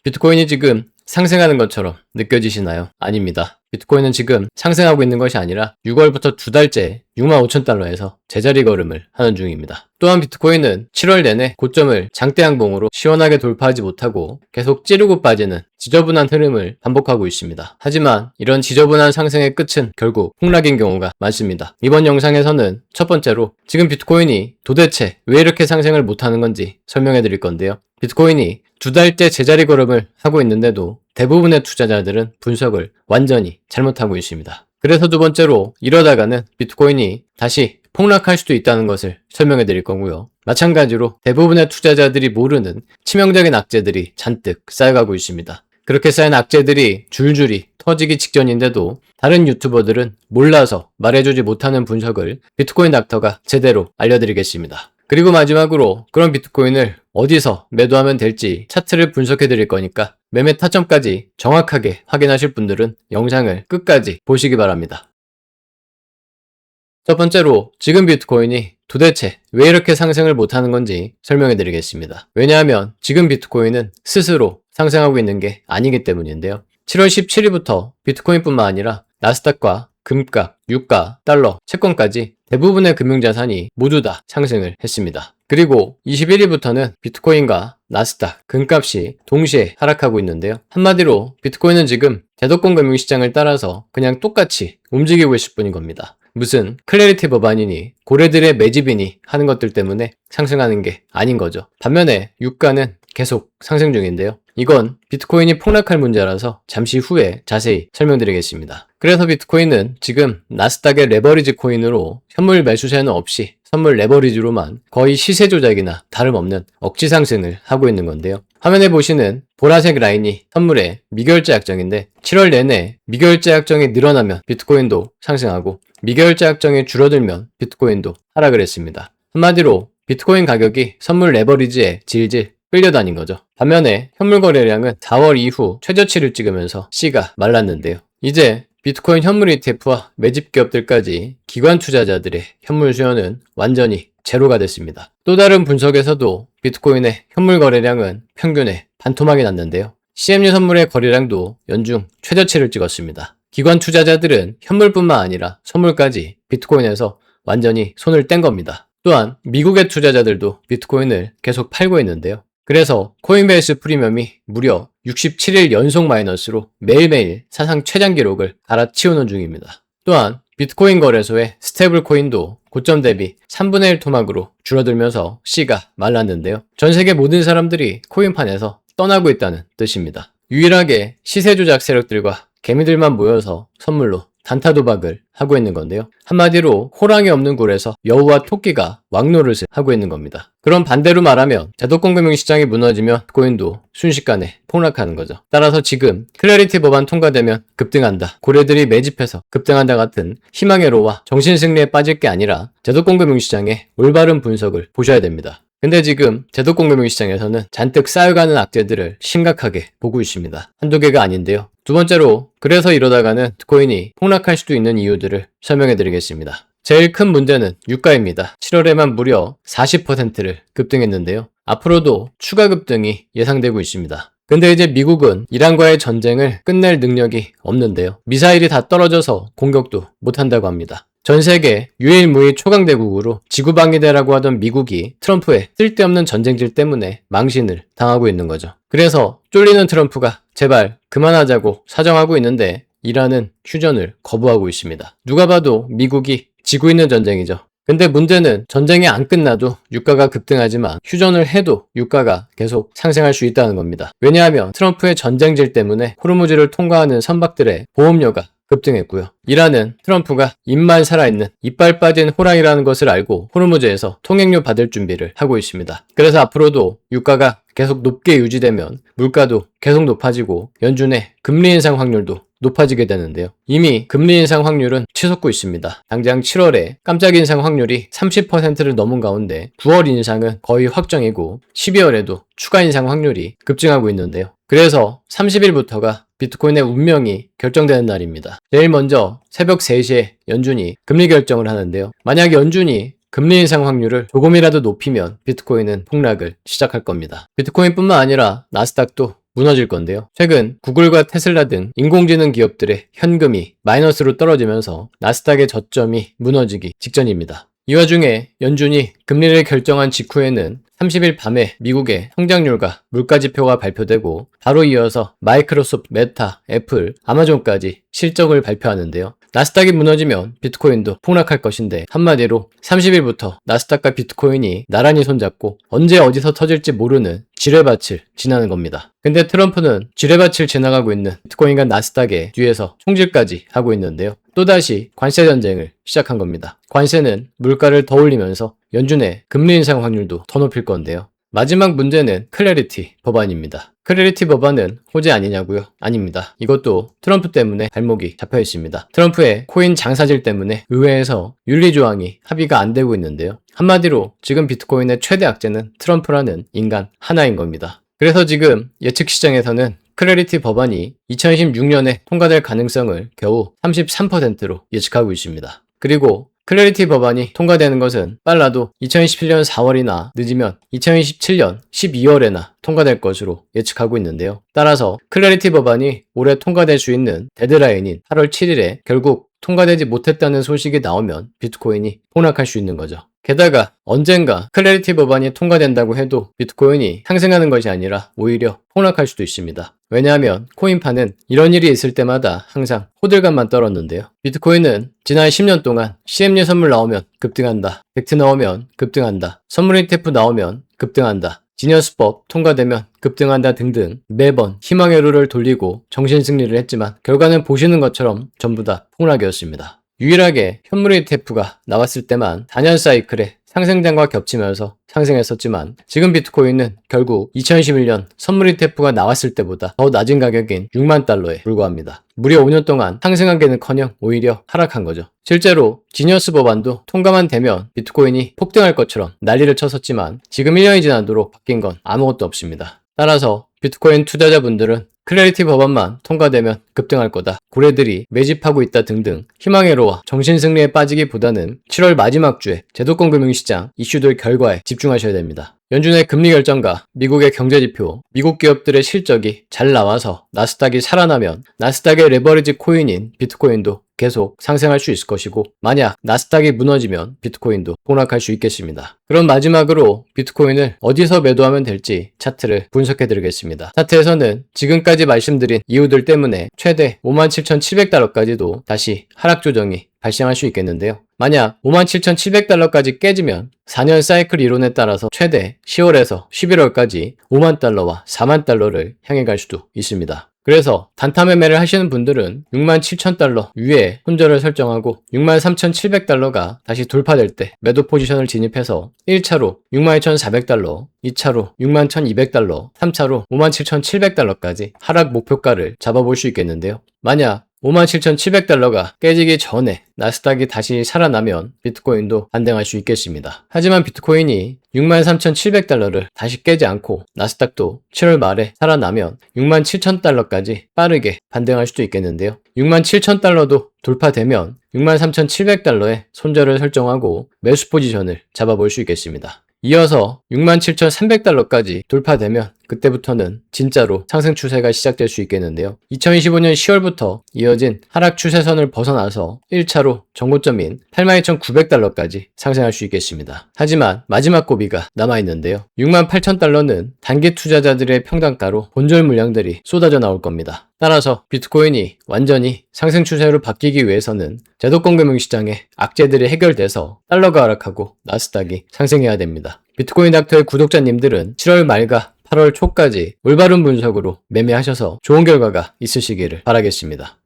비트코인이 지금 상승하는 것처럼 느껴지시나요? 아닙니다. 비트코인은 지금 상승하고 있는 것이 아니라 6월부터 두 달째 65,000달러에서 제자리 걸음을 하는 중입니다. 또한 비트코인은 7월 내내 고점을 장대 양봉으로 시원하게 돌파하지 못하고 계속 찌르고 빠지는 지저분한 흐름을 반복하고 있습니다. 하지만 이런 지저분한 상승의 끝은 결국 폭락인 경우가 많습니다. 이번 영상에서는 첫 번째로 지금 비트코인이 도대체 왜 이렇게 상승을 못하는 건지 설명해 드릴 건데요. 비트코인이 두 달째 제자리 걸음을 하고 있는데도 대부분의 투자자들은 분석을 완전히 잘못하고 있습니다. 그래서 두 번째로 이러다가는 비트코인이 다시 폭락할 수도 있다는 것을 설명해 드릴 거고요. 마찬가지로 대부분의 투자자들이 모르는 치명적인 악재들이 잔뜩 쌓여가고 있습니다. 그렇게 쌓인 악재들이 줄줄이 터지기 직전인데도 다른 유튜버들은 몰라서 말해주지 못하는 분석을 비트코인 닥터가 제대로 알려드리겠습니다. 그리고 마지막으로 그런 비트코인을 어디서 매도하면 될지 차트를 분석해 드릴 거니까 매매 타점까지 정확하게 확인하실 분들은 영상을 끝까지 보시기 바랍니다. 첫 번째로 지금 비트코인이 도대체 왜 이렇게 상승을 못하는 건지 설명해 드리겠습니다. 왜냐하면 지금 비트코인은 스스로 상승하고 있는 게 아니기 때문인데요. 7월 17일부터 비트코인뿐만 아니라 나스닥과 금값, 유가, 달러, 채권까지 대부분의 금융자산이 모두 다 상승을 했습니다. 그리고 21일부터는 비트코인과 나스닥, 금값이 동시에 하락하고 있는데요. 한마디로 비트코인은 지금 제도권 금융시장을 따라서 그냥 똑같이 움직이고 있을 뿐인 겁니다. 무슨 클래리티 법안이니 고래들의 매집이니 하는 것들 때문에 상승하는 게 아닌 거죠. 반면에 유가는 계속 상승 중인데요. 이건 비트코인이 폭락할 문제라서 잠시 후에 자세히 설명드리겠습니다. 그래서 비트코인은 지금 나스닥의 레버리지 코인으로 현물 매수세는 없이 선물 레버리지로만 거의 시세 조작이나 다름없는 억지 상승을 하고 있는 건데요. 화면에 보시는 보라색 라인이 선물의 미결제 약정인데 7월 내내 미결제 약정이 늘어나면 비트코인도 상승하고 미결제 약정이 줄어들면 비트코인도 하락을 했습니다. 한마디로 비트코인 가격이 선물 레버리지에 질질 끌려다닌 거죠. 반면에 현물 거래량은 4월 이후 최저치를 찍으면서 C가 말랐는데요. 이제 비트코인 현물 ETF와 매집 기업들까지 기관 투자자들의 현물 수요는 완전히 제로가 됐습니다. 또 다른 분석에서도 비트코인의 현물 거래량은 평균에 반토막이 났는데요. CMU 선물의 거래량도 연중 최저치를 찍었습니다. 기관 투자자들은 현물뿐만 아니라 선물까지 비트코인에서 완전히 손을 뗀 겁니다. 또한 미국의 투자자들도 비트코인을 계속 팔고 있는데요. 그래서 코인베이스 프리미엄이 무려 67일 연속 마이너스로 매일매일 사상 최장 기록을 갈아치우는 중입니다. 또한 비트코인 거래소의 스테이블 코인도 고점 대비 3분의 1 토막으로 줄어들면서 C가 말랐는데요. 전 세계 모든 사람들이 코인판에서 떠나고 있다는 뜻입니다. 유일하게 시세 조작 세력들과 개미들만 모여서 선물로 단타 도박을 하고 있는 건데요. 한마디로 호랑이 없는 굴에서 여우와 토끼가 왕노릇을 하고 있는 겁니다. 그럼 반대로 말하면 제도권 금융시장이 무너지면 비트코인도 순식간에 폭락하는 거죠. 따라서 지금 클래리티 법안 통과되면 급등한다, 고래들이 매집해서 급등한다 같은 희망의 로와 정신승리에 빠질 게 아니라 제도권 금융시장의 올바른 분석을 보셔야 됩니다. 근데 지금 제도권 금융시장에서는 잔뜩 쌓여가는 악재들을 심각하게 보고 있습니다. 한두 개가 아닌데요. 두 번째로 그래서 이러다가는 비트코인이 폭락할 수도 있는 이유들을 설명해 드리겠습니다. 제일 큰 문제는 유가입니다. 7월에만 무려 40%를 급등했는데요. 앞으로도 추가 급등이 예상되고 있습니다. 근데 이제 미국은 이란과의 전쟁을 끝낼 능력이 없는데요. 미사일이 다 떨어져서 공격도 못한다고 합니다. 전 세계 유일무이 초강대국으로 지구방위대라고 하던 미국이 트럼프의 쓸데없는 전쟁질 때문에 망신을 당하고 있는 거죠. 그래서 쫄리는 트럼프가 제발 그만하자고 사정하고 있는데 이란은 휴전을 거부하고 있습니다. 누가 봐도 미국이 지고 있는 전쟁이죠. 근데 문제는 전쟁이 안 끝나도 유가가 급등하지만 휴전을 해도 유가가 계속 상승할 수 있다는 겁니다. 왜냐하면 트럼프의 전쟁질 때문에 호르무즈를 통과하는 선박들의 보험료가 급등했고요. 이란은 트럼프가 입만 살아있는 이빨 빠진 호랑이라는 것을 알고 호르무즈에서 통행료 받을 준비를 하고 있습니다. 그래서 앞으로도 유가가 계속 높게 유지되면 물가도 계속 높아지고 연준의 금리 인상 확률도 높아지게 되는데요. 이미 금리 인상 확률은 치솟고 있습니다. 당장 7월에 깜짝 인상 확률이 30%를 넘은 가운데 9월 인상은 거의 확정이고 12월에도 추가 인상 확률이 급증하고 있는데요. 그래서 30일부터가 비트코인의 운명이 결정되는 날입니다. 제일 먼저 새벽 3시에 연준이 금리 결정을 하는데요. 만약 연준이 금리 인상 확률을 조금이라도 높이면 비트코인은 폭락을 시작할 겁니다. 비트코인뿐만 아니라 나스닥도 무너질 건데요. 최근 구글과 테슬라 등 인공지능 기업들의 현금이 마이너스로 떨어지면서 나스닥의 저점이 무너지기 직전입니다. 이 와중에 연준이 금리를 결정한 직후에는 30일 밤에 미국의 성장률과 물가지표가 발표되고 바로 이어서 마이크로소프트, 메타, 애플, 아마존까지 실적을 발표하는데요. 나스닥이 무너지면 비트코인도 폭락할 것인데 한마디로 30일부터 나스닥과 비트코인이 나란히 손잡고 언제 어디서 터질지 모르는 지뢰밭을 지나는 겁니다. 근데 트럼프는 지뢰밭을 지나가고 있는 비트코인과 나스닥의 뒤에서 총질까지 하고 있는데요. 또다시 관세 전쟁을 시작한 겁니다. 관세는 물가를 더 올리면서 연준의 금리 인상 확률도 더 높일 건데요. 마지막 문제는 클래리티 법안입니다. 클래리티 법안은 호재 아니냐고요? 아닙니다. 이것도 트럼프 때문에 발목이 잡혀 있습니다. 트럼프의 코인 장사질 때문에 의회에서 윤리조항이 합의가 안 되고 있는데요. 한마디로 지금 비트코인의 최대 악재는 트럼프라는 인간 하나인 겁니다. 그래서 지금 예측 시장에서는 클래리티 법안이 2026년에 통과될 가능성을 겨우 33%로 예측하고 있습니다. 그리고 클래리티 법안이 통과되는 것은 빨라도 2027년 4월이나 늦으면 2027년 12월에나 통과될 것으로 예측하고 있는데요. 따라서 클래리티 법안이 올해 통과될 수 있는 데드라인인 8월 7일에 결국 통과되지 못했다는 소식이 나오면 비트코인이 폭락할 수 있는 거죠. 게다가 언젠가 클래리티 법안이 통과된다고 해도 비트코인이 상승하는 것이 아니라 오히려 폭락할 수도 있습니다. 왜냐하면 코인파는 이런 일이 있을 때마다 항상 호들갑만 떨었는데요. 비트코인은 지난 10년 동안 CME 선물 나오면 급등한다. 벡트 나오면 급등한다. 선물 ETF 나오면 급등한다. 지니어스법 통과되면 급등한다 등등 매번 희망의 루를 돌리고 정신승리를 했지만 결과는 보시는 것처럼 전부 다 폭락이었습니다. 유일하게 현물 ETF가 나왔을 때만 4년 사이클에 상승장과 겹치면서 상승했었지만 지금 비트코인은 결국 2011년 선물 ETF가 나왔을 때보다 더 낮은 가격인 6만 달러에 불과합니다. 무려 5년 동안 상승하기는커녕 오히려 하락한 거죠. 실제로 지니어스 법안도 통과만 되면 비트코인이 폭등할 것처럼 난리를 쳤었지만 지금 1년이 지나도록 바뀐 건 아무것도 없습니다. 따라서 비트코인 투자자분들은 클래리티 법안만 통과되면 급등할 거다. 고래들이 매집하고 있다 등등 희망의 로와 정신승리에 빠지기보다는 7월 마지막 주에 제도권 금융시장 이슈들 결과에 집중하셔야 됩니다. 연준의 금리 결정과 미국의 경제지표, 미국 기업들의 실적이 잘 나와서 나스닥이 살아나면 나스닥의 레버리지 코인인 비트코인도 계속 상승할 수 있을 것이고 만약 나스닥이 무너지면 비트코인도 폭락할 수 있겠습니다. 그럼 마지막으로 비트코인을 어디서 매도하면 될지 차트를 분석해 드리겠습니다. 차트에서는 지금까지 말씀드린 이유들 때문에 최대 57,700달러까지도 다시 하락 조정이 발생할 수 있겠는데요. 만약 57,700달러까지 깨지면 4년 사이클 이론에 따라서 최대 10월에서 11월까지 5만 달러와 4만 달러를 향해 갈 수도 있습니다. 그래서 단타 매매를 하시는 분들은 67,000달러 위에 손절을 설정하고 63,700달러가 다시 돌파될 때 매도 포지션을 진입해서 1차로 62,400달러, 2차로 61,200달러, 3차로 57,700달러까지 하락 목표가를 잡아볼 수 있겠는데요. 만약 57,700달러가 깨지기 전에 나스닥이 다시 살아나면 비트코인도 반등할 수 있겠습니다. 하지만 비트코인이 63,700달러를 다시 깨지 않고 나스닥도 7월 말에 살아나면 67,000달러까지 빠르게 반등할 수도 있겠는데요. 67,000달러도 돌파되면 63,700달러에 손절을 설정하고 매수 포지션을 잡아볼 수 있겠습니다. 이어서 67,300달러까지 돌파되면 그때부터는 진짜로 상승 추세가 시작될 수 있겠는데요. 2025년 10월부터 이어진 하락 추세선을 벗어나서 1차로 정고점인 82,900달러까지 상승할 수 있겠습니다. 하지만 마지막 고비가 남아있는데요. 68,000달러는 단기 투자자들의 평단가로 본절 물량들이 쏟아져 나올 겁니다. 따라서 비트코인이 완전히 상승 추세로 바뀌기 위해서는 제도권 금융시장의 악재들이 해결돼서 달러가 하락하고 나스닥이 상승해야 됩니다. 비트코인 닥터의 구독자님들은 7월 말과 8월 초까지 올바른 분석으로 매매하셔서 좋은 결과가 있으시기를 바라겠습니다.